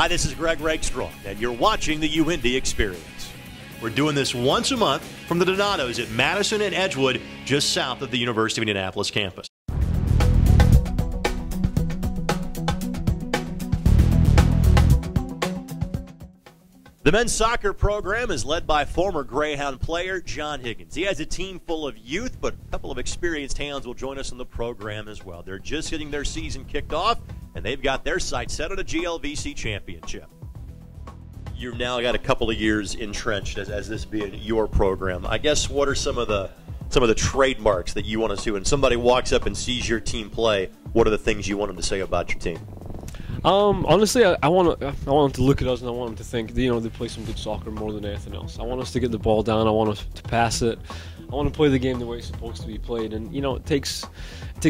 Hi, this is Greg Rakestraw, and you're watching the UIndy Xperience. We're doing this once a month from the Donatos at Madison and Edgewood, just south of the University of Indianapolis campus. The men's soccer program is led by former Greyhound player John Higgins. He has a team full of youth, but a couple of experienced hands will join us in the program as well. They're just getting their season kicked off, and they've got their sights set on a GLVC championship. You've now got a couple of years entrenched as this being your program. I guess what are some of the trademarks that you want to see when somebody walks up and sees your team play? What are the things you want them to say about your team? Honestly, I want them to look at us and I want them to think, they play some good soccer more than anything else. I want us to get the ball down. I want us to pass it. I want to play the game the way it's supposed to be played. And it takes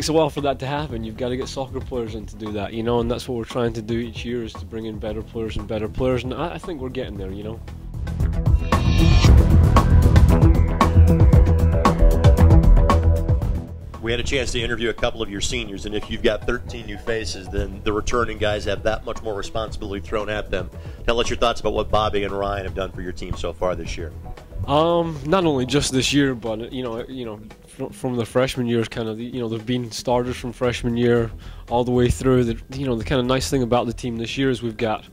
a while for that to happen. You've got to get soccer players in to do that. And that's what we're trying to do each year, is to bring in better players and better players. And I think we're getting there. We had a chance to interview a couple of your seniors, and if you've got 13 new faces, then the returning guys have that much more responsibility thrown at them. Tell us your thoughts about what Bobby and Ryan have done for your team so far this year. Not only just this year, but from the freshman years, kind of they've been starters from freshman year all the way through. The kind of nice thing about the team this year is we've got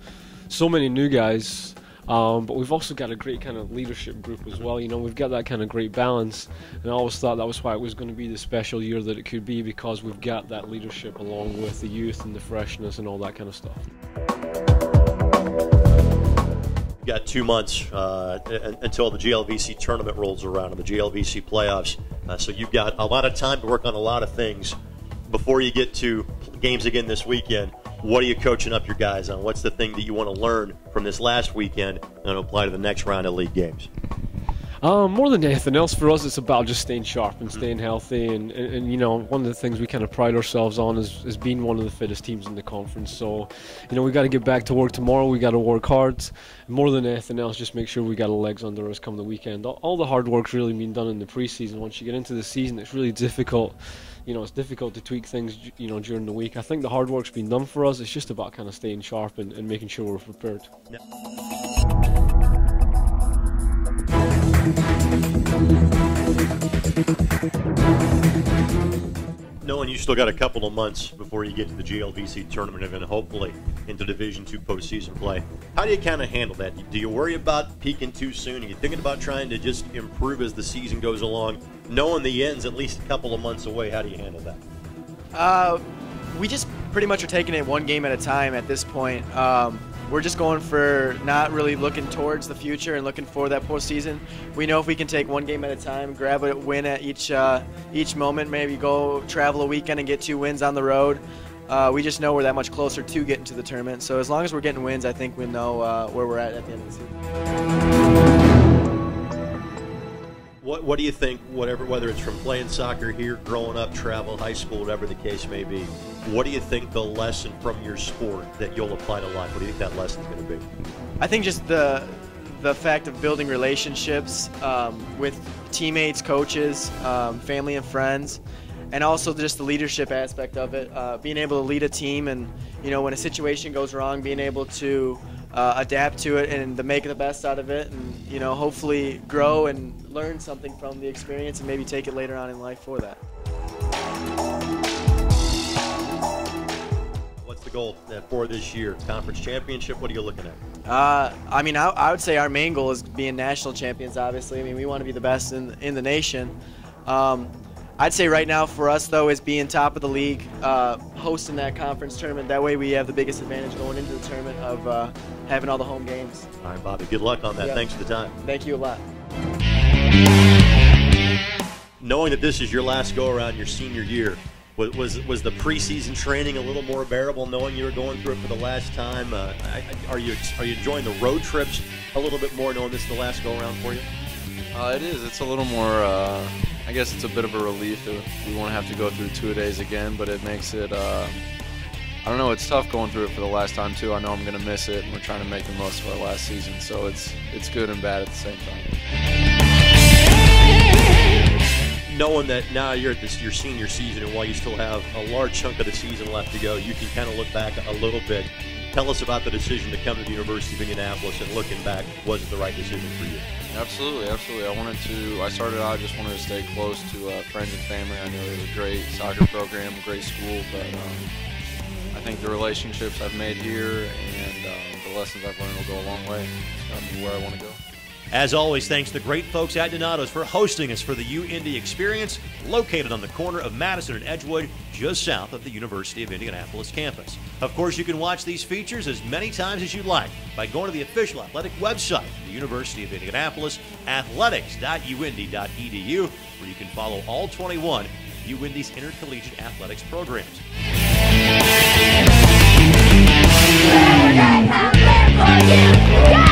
so many new guys. But we've also got a great kind of leadership group as well. We've got that kind of great balance, and I always thought that was why it was going to be the special year that it could be, because we've got that leadership along with the youth and the freshness and all that kind of stuff. You've got 2 months until the GLVC tournament rolls around and the GLVC playoffs, so you've got a lot of time to work on a lot of things before you get to games again this weekend. What are you coaching up your guys on? What's the thing that you want to learn from this last weekend and apply to the next round of league games? More than anything else, for us, it's about just staying sharp and staying healthy. And one of the things we kind of pride ourselves on is being one of the fittest teams in the conference. So, we got to get back to work tomorrow. We got to work hard. More than anything else, just make sure we got our legs under us come the weekend. All the hard work's really been done in the preseason. Once you get into the season, it's really difficult. It's difficult to tweak things, during the week. I think the hard work's been done for us. It's just about kind of staying sharp and making sure we're prepared. Yeah. Knowing you still got a couple of months before you get to the GLVC tournament and hopefully into Division II postseason play, how do you kind of handle that? Do you worry about peaking too soon? Are you thinking about trying to just improve as the season goes along? Knowing the end's at least a couple of months away, how do you handle that? We just pretty much are taking it one game at a time at this point. We're just going for not really looking towards the future and looking for that postseason. We know if we can take one game at a time, grab a win at each moment, maybe go travel a weekend and get 2 wins on the road. We just know we're that much closer to getting to the tournament. So as long as we're getting wins, I think we know where we're at the end of the season. What do you think, whether it's from playing soccer here, growing up, travel, high school, whatever the case may be, what do you think the lesson from your sport that you'll apply to life, what do you think that lesson is going to be? I think just the fact of building relationships with teammates, coaches, family and friends, and also just the leadership aspect of it, being able to lead a team and, when a situation goes wrong, being able to adapt to it and to make the best out of it and, hopefully grow and learn something from the experience and maybe take it later on in life for that. What's the goal for this year? Conference championship? What are you looking at? I would say our main goal is being national champions, obviously. We want to be the best in the nation. I'd say right now for us, though, is being top of the league, hosting that conference tournament. That way we have the biggest advantage going into the tournament of having all the home games. All right, Bobby, good luck on that. Yeah. Thanks for the time. Thank you a lot. Knowing that this is your last go-around, your senior year, was the preseason training a little more bearable, knowing you were going through it for the last time? Are you enjoying the road trips a little bit more, knowing this is the last go-around for you? It is. It's a little more, I guess it's a bit of a relief that we won't have to go through 2 days again, but it makes it, I don't know, it's tough going through it for the last time too. I know I'm going to miss it, and we're trying to make the most of our last season, so it's good and bad at the same time. Knowing that now you're at your senior season, and while you still have a large chunk of the season left to go, you can kind of look back a little bit Tell us about the decision to come to the University of Indianapolis, and looking back, was it the right decision for you? Absolutely, absolutely. I started out, just wanted to stay close to friends and family. I knew it was a great soccer program, great school, but I think the relationships I've made here and the lessons I've learned will go a long way. It's got me where I want to go. As always, thanks to the great folks at Donato's for hosting us for the UIndy Xperience, located on the corner of Madison and Edgewood, just south of the University of Indianapolis campus. Of course, you can watch these features as many times as you'd like by going to the official athletic website, the University of Indianapolis, athletics.uindy.edu, where you can follow all 21 of UIndy's intercollegiate athletics programs. We're gonna come there for you! Yeah!